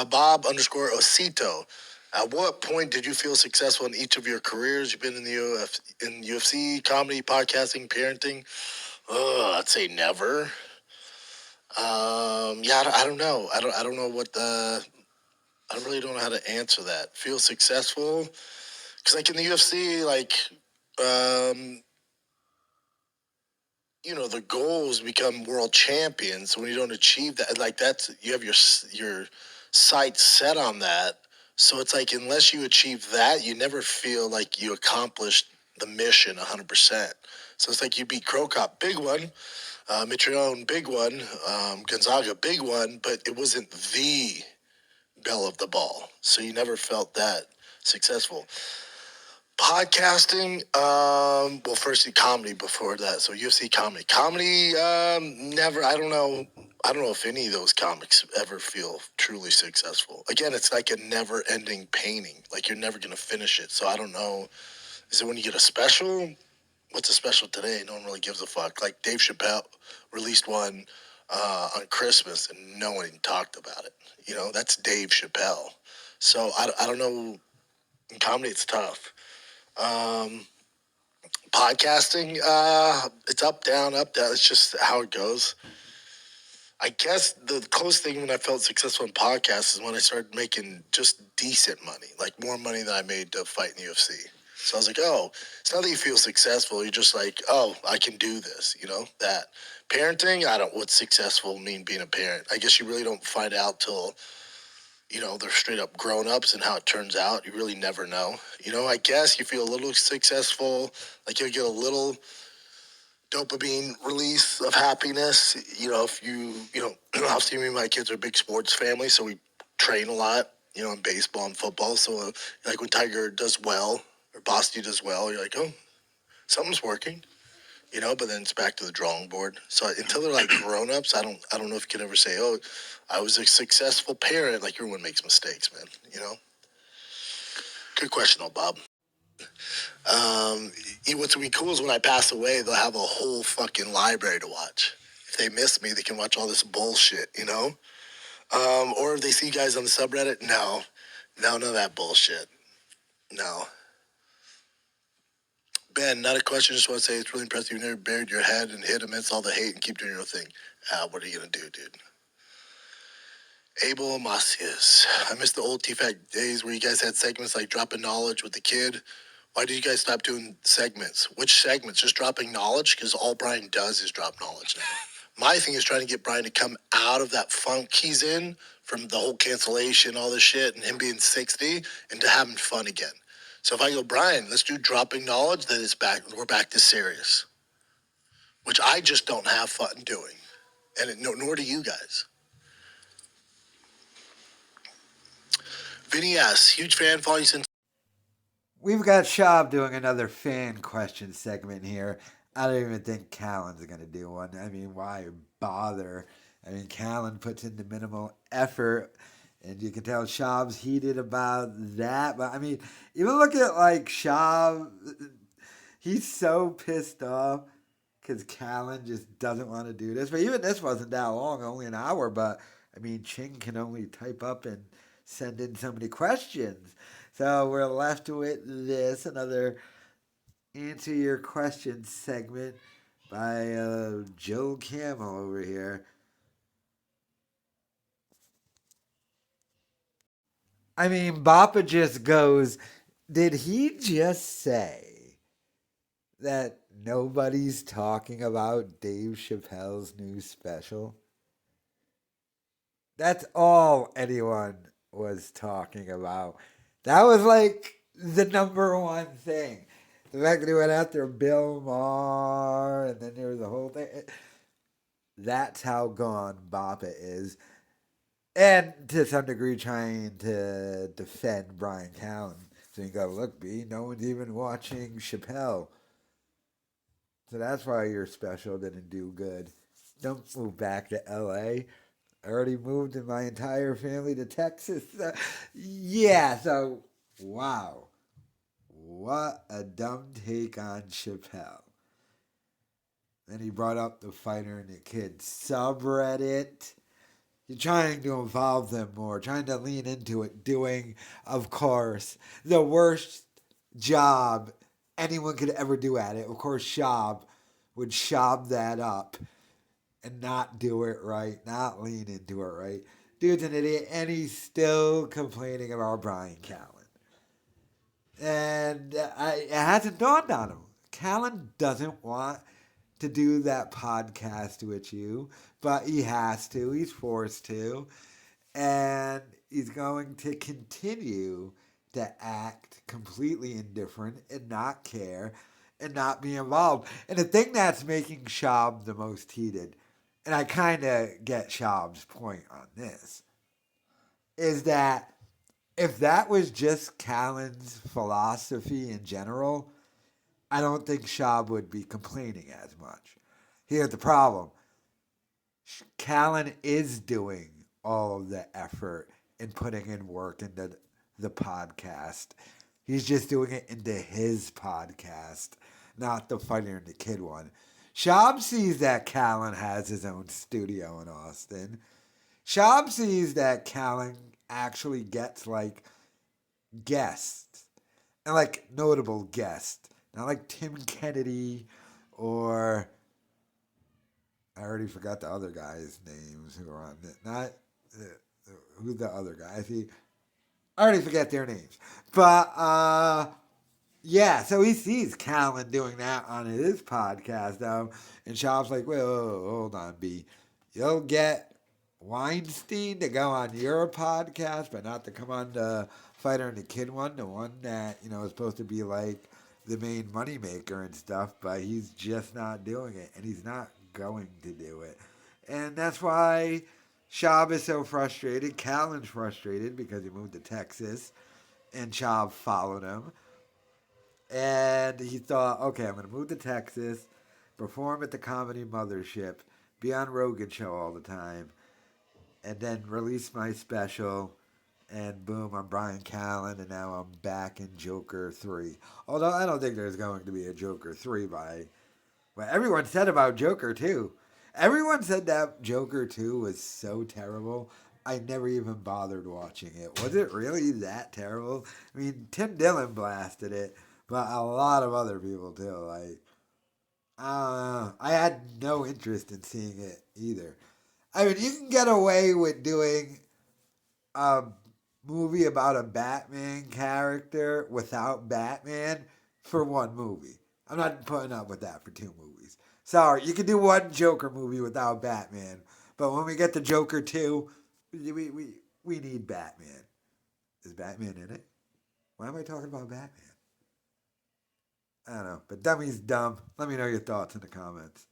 Bob underscore Osito. At what point did you feel successful in each of your careers? You've been in the in UFC, comedy, podcasting, parenting. I'd say never. Yeah, I don't know. I don't know what the. I really don't know how to answer that. Feel successful because, like in the UFC, like, um, the goals become world champions. When you don't achieve that, like that's you have your sights set on that. So it's like unless you achieve that, you never feel like you accomplished the mission 100%. So it's like you beat Crow Cop, big one, Mitrione, big one, Gonzaga, big one, but it wasn't the bell of the ball. So you never felt that successful. Podcasting, well, firstly, comedy before that. So UFC comedy. Comedy, never, I don't know if any of those comics ever feel truly successful. Again, it's like a never ending painting. Like you're never going to finish it. So I don't know. Is it when you get a special? What's a special today? No one really gives a fuck. Like Dave Chappelle released one on Christmas and no one talked about it. That's Dave Chappelle. So I don't know. In comedy, it's tough. Podcasting, it's up, down, up, down. It's just how it goes. I guess the closest thing when I felt successful in podcasts is when I started making just decent money, like more money than I made to fight in the UFC. So I was like, oh, it's not that you feel successful. You're just like, oh, I can do this, that. Parenting, what's successful mean being a parent? I guess you really don't find out till, they're straight up grown-ups and how it turns out. You really never know. I guess you feel a little successful, like you'll get a little dopamine release of happiness. If obviously me and my kids are a big sports family, so we train a lot, in baseball and football. So, like when Tiger does well or Boston does well, you're like, oh, something's working, but then it's back to the drawing board. So until they're like grown-ups, I don't know if you can ever say, oh, I was a successful parent. Like everyone makes mistakes, man, Good question, though, Bob. What's going to be cool is when I pass away, they'll have a whole fucking library to watch. If they miss me, they can watch all this bullshit. Or if they see you guys on the subreddit, no, none of that bullshit. No. Ben, not a question. Just want to say it's really impressive. You never buried your head and hid amidst all the hate and keep doing your own thing. What are you going to do, dude? Abel Macias. I miss the old T-Fact days where you guys had segments like dropping knowledge with the kid. Why did you guys stop doing segments? Which segments? Just dropping knowledge? Because all Bryan does is drop knowledge now. My thing is trying to get Bryan to come out of that funk he's in from the whole cancellation, all this shit, and him being 60, and to having fun again. So if I go, Bryan, let's do dropping knowledge, then we're back to serious, which I just don't have fun doing, and nor do you guys. Vinny S., huge fan, follow you since. We've got Schaub doing another fan question segment here. I don't even think Callen's going to do one. I mean, why bother? I mean, Callen puts in the minimal effort, and you can tell Schaub's heated about that. But, I mean, even look at, like, Schaub. He's so pissed off because Callen just doesn't want to do this. But even this wasn't that long, only an hour. But, I mean, Ching can only type up and send in so many questions. So we're left with this, another answer your question segment by Joe Camel over here. I mean, Bappa just goes, did he just say that nobody's talking about Dave Chappelle's new special? That's all anyone was talking about. That was like the number one thing. The fact that he went after Bill Maher, and then there was the whole thing. That's how gone Bappa is. And to some degree, trying to defend Bryan Callen. So you go, look, B, no one's even watching Chappelle. So that's why your special didn't do good. Don't move back to LA. I already moved in my entire family to Texas. Yeah, so wow. What a dumb take on Chappelle. Then he brought up the fighter and the kid subreddit. You're trying to involve them more, trying to lean into it, doing, of course, the worst job anyone could ever do at it. Of course, Schaub would Schaub that up and not do it right, not lean into it right. Dude's an idiot, and he's still complaining about Bryan Callen. And it hasn't dawned on him. Callen doesn't want to do that podcast with you, but he has to. He's forced to. And he's going to continue to act completely indifferent and not care and not be involved. And the thing that's making Schaub the most heated, and I kind of get Schaub's point on this, is that if that was just Callen's philosophy in general, I don't think Schaub would be complaining as much. Here's the problem: Callen is doing all of the effort and putting in work into the podcast. He's just doing it into his podcast, not the Fighter and the Kid one. Schaub sees that Callen has his own studio in Austin. Schaub sees that Callen actually gets like guests and like notable guests, not like Tim Kennedy or I already forgot the other guys' names who are on it. Not who's the other guy? I already forget their names, but yeah. So he sees Callen doing that on his podcast, though, and Schaub's like, "Whoa, hold on, B. You'll get Weinstein to go on your podcast, but not to come on the Fighter and the Kid one, the one that is supposed to be like the main moneymaker and stuff, but he's just not doing it, and he's not going to do it, and that's why Schaub is so frustrated. Callen's frustrated because he moved to Texas, and Schaub followed him, and he thought, okay, I'm going to move to Texas, perform at the Comedy Mothership, be on Rogan Show all the time, and then release my special, and boom, I'm Bryan Callen, and now I'm back in Joker 3. Although I don't think there's going to be a Joker 3 by what everyone said about Joker 2. Everyone said that Joker 2 was so terrible. I never even bothered watching it. Was it really that terrible? I mean, Tim Dillon blasted it, but a lot of other people too. Like, I had no interest in seeing it either. I mean, you can get away with doing a movie about a Batman character without Batman for one movie. I'm not putting up with that for two movies. Sorry, you can do one Joker movie without Batman, but when we get to Joker 2, we need Batman. Is Batman in it? Why am I talking about Batman? I don't know, but Dummy's dumb. Let me know your thoughts in the comments.